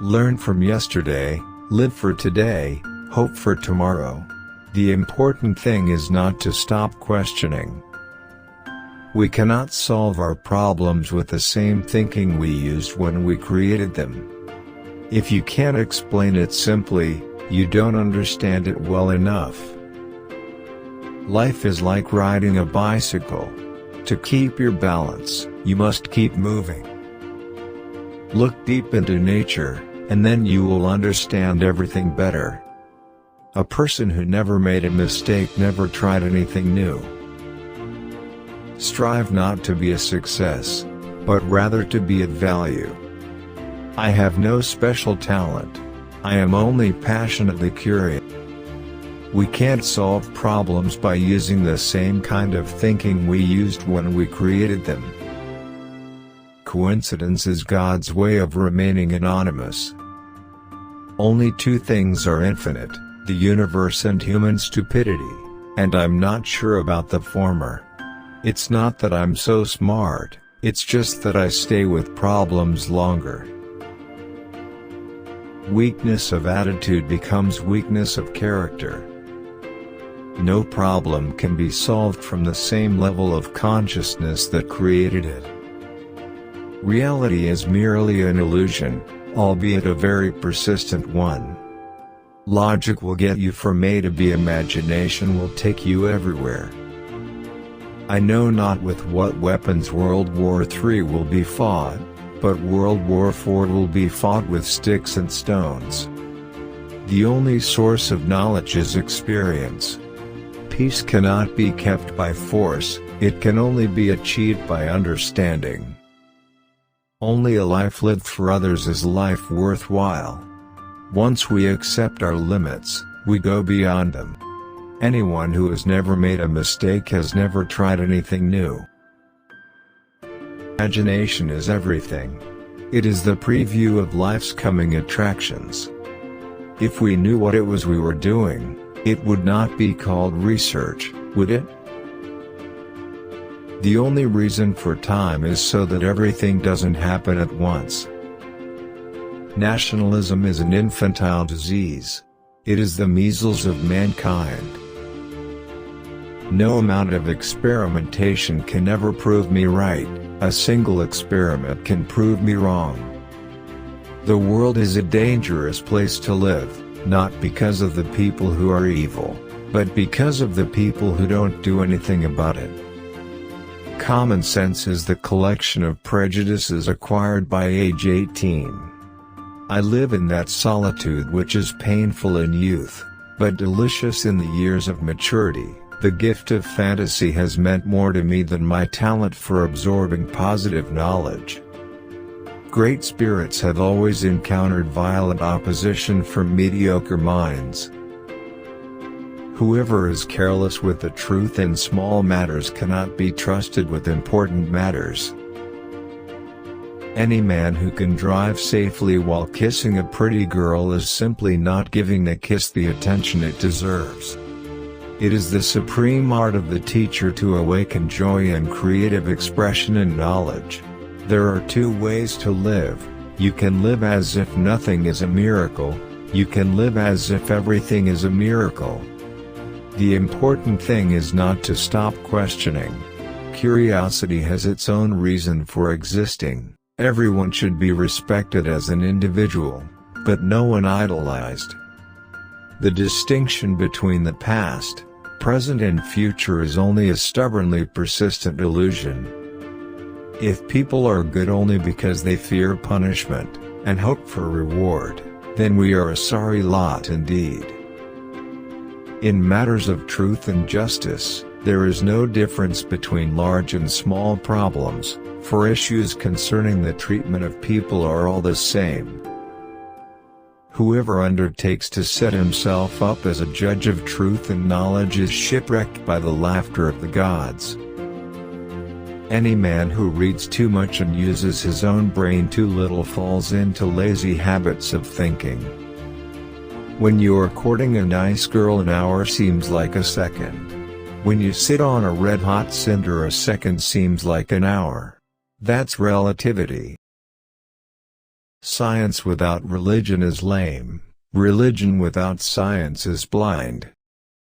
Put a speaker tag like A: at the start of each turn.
A: Learn from yesterday, live for today, hope for tomorrow. The important thing is not to stop questioning. We cannot solve our problems with the same thinking we used when we created them. If you can't explain it simply, you don't understand it well enough. Life is like riding a bicycle. To keep your balance, you must keep moving. Look deep into nature, and then you will understand everything better. A person who never made a mistake never tried anything new. Strive not to be a success, but rather to be of value. I have no special talent. I am only passionately curious. We can't solve problems by using the same kind of thinking we used when we created them. Coincidence is God's way of remaining anonymous. Only two things are infinite, the universe and human stupidity, and I'm not sure about the former. It's not that I'm so smart, it's just that I stay with problems longer. Weakness of attitude becomes weakness of character. No problem can be solved from the same level of consciousness that created it. Reality is merely an illusion, albeit a very persistent one. Logic will get you from A to B, imagination will take you everywhere. I know not with what weapons World War III will be fought, but World War IV will be fought with sticks and stones. The only source of knowledge is experience. Peace cannot be kept by force, it can only be achieved by understanding. Only a life lived for others is life worthwhile. Once we accept our limits, we go beyond them. Anyone who has never made a mistake has never tried anything new. Imagination is everything. It is the preview of life's coming attractions. If we knew what it was we were doing, it would not be called research, would it? The only reason for time is so that everything doesn't happen at once. Nationalism is an infantile disease. It is the measles of mankind. No amount of experimentation can ever prove me right, a single experiment can prove me wrong. The world is a dangerous place to live, not because of the people who are evil, but because of the people who don't do anything about it. Common sense is the collection of prejudices acquired by age 18. I live in that solitude which is painful in youth, but delicious in the years of maturity. The gift of fantasy has meant more to me than my talent for absorbing positive knowledge. Great spirits have always encountered violent opposition from mediocre minds. Whoever is careless with the truth in small matters cannot be trusted with important matters. Any man who can drive safely while kissing a pretty girl is simply not giving the kiss the attention it deserves. It is the supreme art of the teacher to awaken joy and creative expression and knowledge. There are two ways to live. You can live as if nothing is a miracle, you can live as if everything is a miracle. The important thing is not to stop questioning. Curiosity has its own reason for existing. Everyone should be respected as an individual, but no one idolized. The distinction between the past, present and future is only a stubbornly persistent illusion. If people are good only because they fear punishment, and hope for reward, then we are a sorry lot indeed. In matters of truth and justice, there is no difference between large and small problems, for issues concerning the treatment of people are all the same. Whoever undertakes to set himself up as a judge of truth and knowledge is shipwrecked by the laughter of the gods. Any man who reads too much and uses his own brain too little falls into lazy habits of thinking. When you're courting a nice girl, an hour seems like a second. When you sit on a red-hot cinder, a second seems like an hour. That's relativity. Science without religion is lame, religion without science is blind.